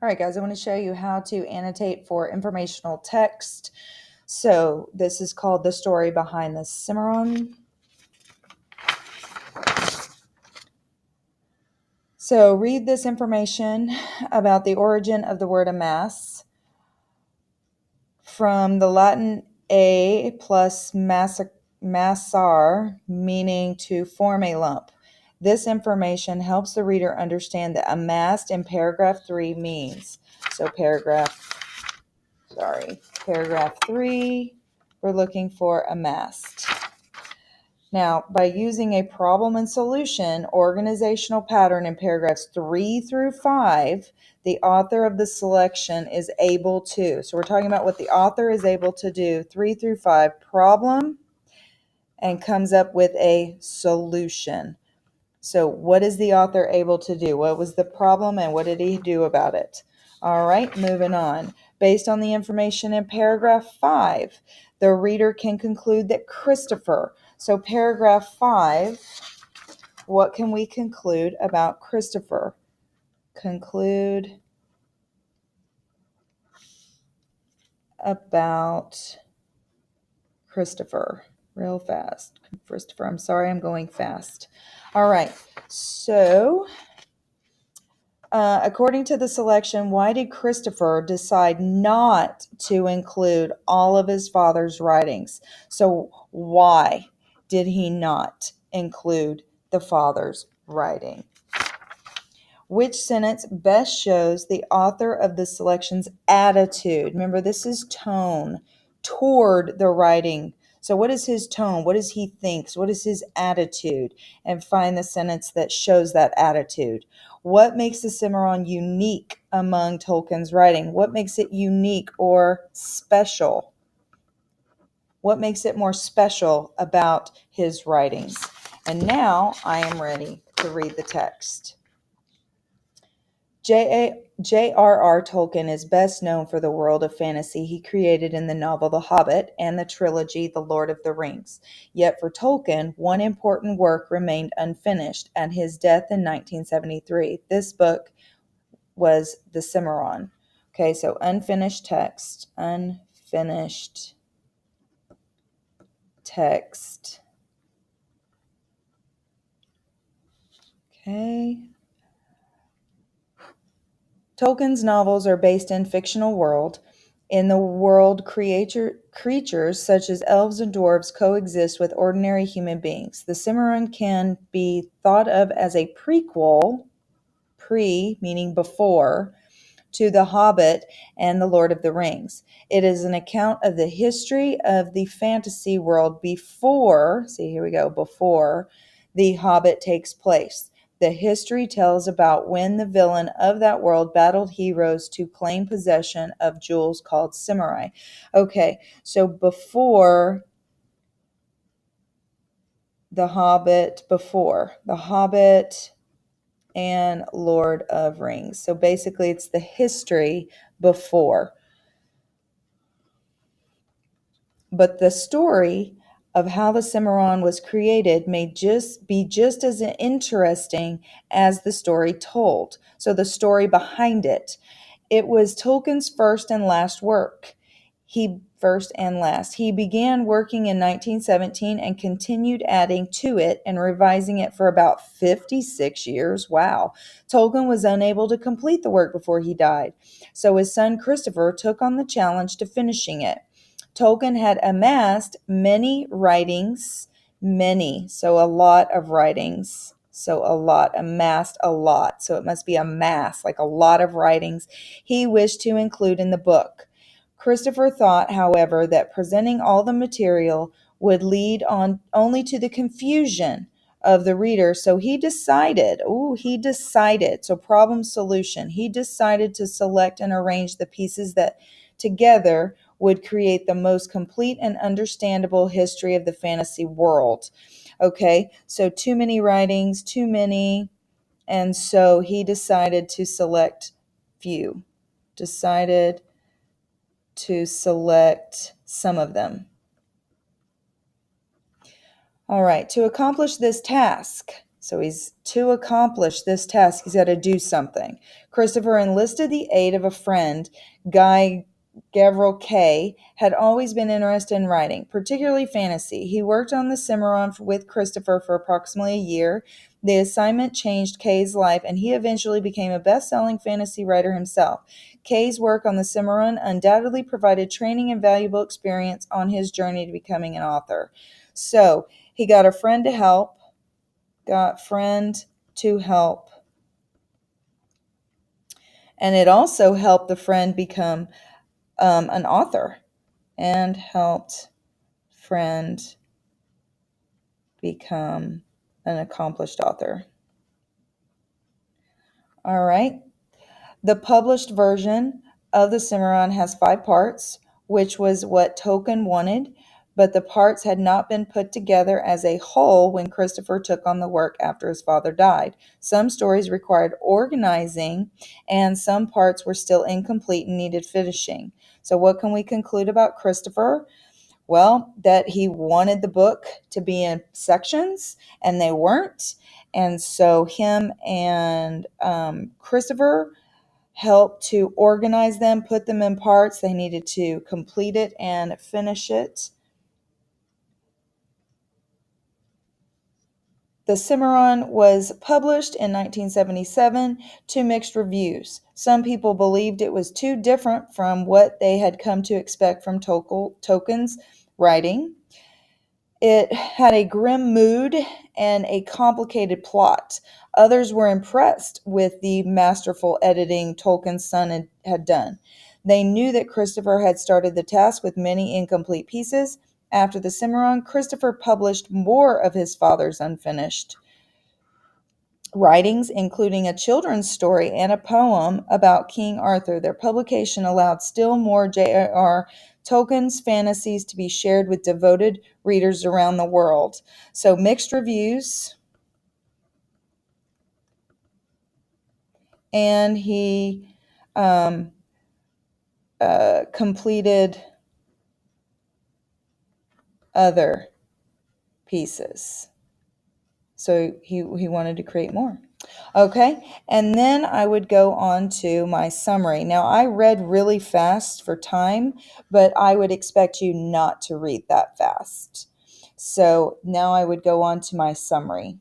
All right, guys, I want to show you how to annotate for informational text. So this is called The Story Behind the Cimarron. So read this information about the origin of the word amass from the Latin a plus massare, meaning to form a lump. This information helps the reader understand that amassed in paragraph 3 means. So paragraph 3, we're looking for amassed. Now, by using a problem and solution organizational pattern in paragraphs 3 through 5, the author of the selection is able to, so we're talking about what the author is able to do, 3 through 5, problem, and comes up with a solution. So what is the author able to do? What was the problem and what did he do about it? All right, moving on. Based on the information in paragraph 5, the reader can conclude that Christopher, so paragraph 5, what can we conclude about Christopher? Conclude about Christopher. Real fast. Christopher, I'm sorry, I'm going fast. All right, so according to the selection, why did Christopher decide not to include all of his father's writings? So why did he not include the father's writing? Which sentence best shows the author of the selection's attitude? Remember, this is tone toward the writing. So what is his tone? What does he think? What is his attitude? And find the sentence that shows that attitude. What makes the Cimarron unique among Tolkien's writing? What makes it unique or special? What makes it more special about his writings? And now I am ready to read the text. J.R.R. Tolkien is best known for the world of fantasy he created in the novel The Hobbit and the trilogy The Lord of the Rings. Yet for Tolkien, one important work remained unfinished at his death in 1973. This book was The Cimarron. Okay, so unfinished text. Okay. Tolkien's novels are based in fictional world. In the world, creatures such as elves and dwarves coexist with ordinary human beings. The Cimarron can be thought of as a prequel, meaning before, to The Hobbit and The Lord of the Rings. It is an account of the history of the fantasy world before The Hobbit takes place. The history tells about when the villain of that world battled heroes to claim possession of jewels called Cimmerai. Okay, so before The Hobbit and Lord of Rings. So basically it's the history before. But the story of how the Cimarron was created may be just as interesting as the story told. So the story behind it. It was Tolkien's first and last work. He began working in 1917 and continued adding to it and revising it for about 56 years. Wow. Tolkien was unable to complete the work before he died, so his son Christopher took on the challenge to finishing it. Tolkien had amassed many writings, so a lot of writings. Amassed a lot. So it must be a mass, like a lot of writings he wished to include in the book. Christopher thought, however, that presenting all the material would lead on only to the confusion of the reader. So he decided, so problem solution. He decided to select and arrange the pieces that together would create the most complete and understandable history of the fantasy world. Okay, so too many writings, and so he decided to select few. Decided to select some of them. All right, to accomplish this task, So to accomplish this task, he's got to do something. Christopher enlisted the aid of a friend, Guy Gavriel Kay, had always been interested in writing, particularly fantasy. He worked on the Cimarron with Christopher for approximately a year. The assignment changed Kay's life, and he eventually became a best-selling fantasy writer himself. Kay's work on the Cimarron undoubtedly provided training and valuable experience on his journey to becoming an author. So he got a friend to help. And it also helped the friend become an author, and helped friend become an accomplished author. All right. The published version of the Cimarron has 5 parts, which was what Tolkien wanted, but the parts had not been put together as a whole when Christopher took on the work after his father died. Some stories required organizing, and some parts were still incomplete and needed finishing. So what can we conclude about Christopher? Well, that he wanted the book to be in sections, and they weren't. And so him and Christopher helped to organize them, put them in parts. They needed to complete it and finish it. The Cimarron was published in 1977 to mixed reviews. Some people believed it was too different from what they had come to expect from Tolkien's writing. It had a grim mood and a complicated plot. Others were impressed with the masterful editing Tolkien's son had done. They knew that Christopher had started the task with many incomplete pieces. After the Cimarron, Christopher published more of his father's unfinished writings, including a children's story and a poem about King Arthur. Their publication allowed still more J.R. Tolkien's fantasies to be shared with devoted readers around the world. So mixed reviews, and he completed other pieces. So he wanted to create more. Okay, and then I would go on to my summary. Now, I read really fast for time, but I would expect you not to read that fast. So now I would go on to my summary.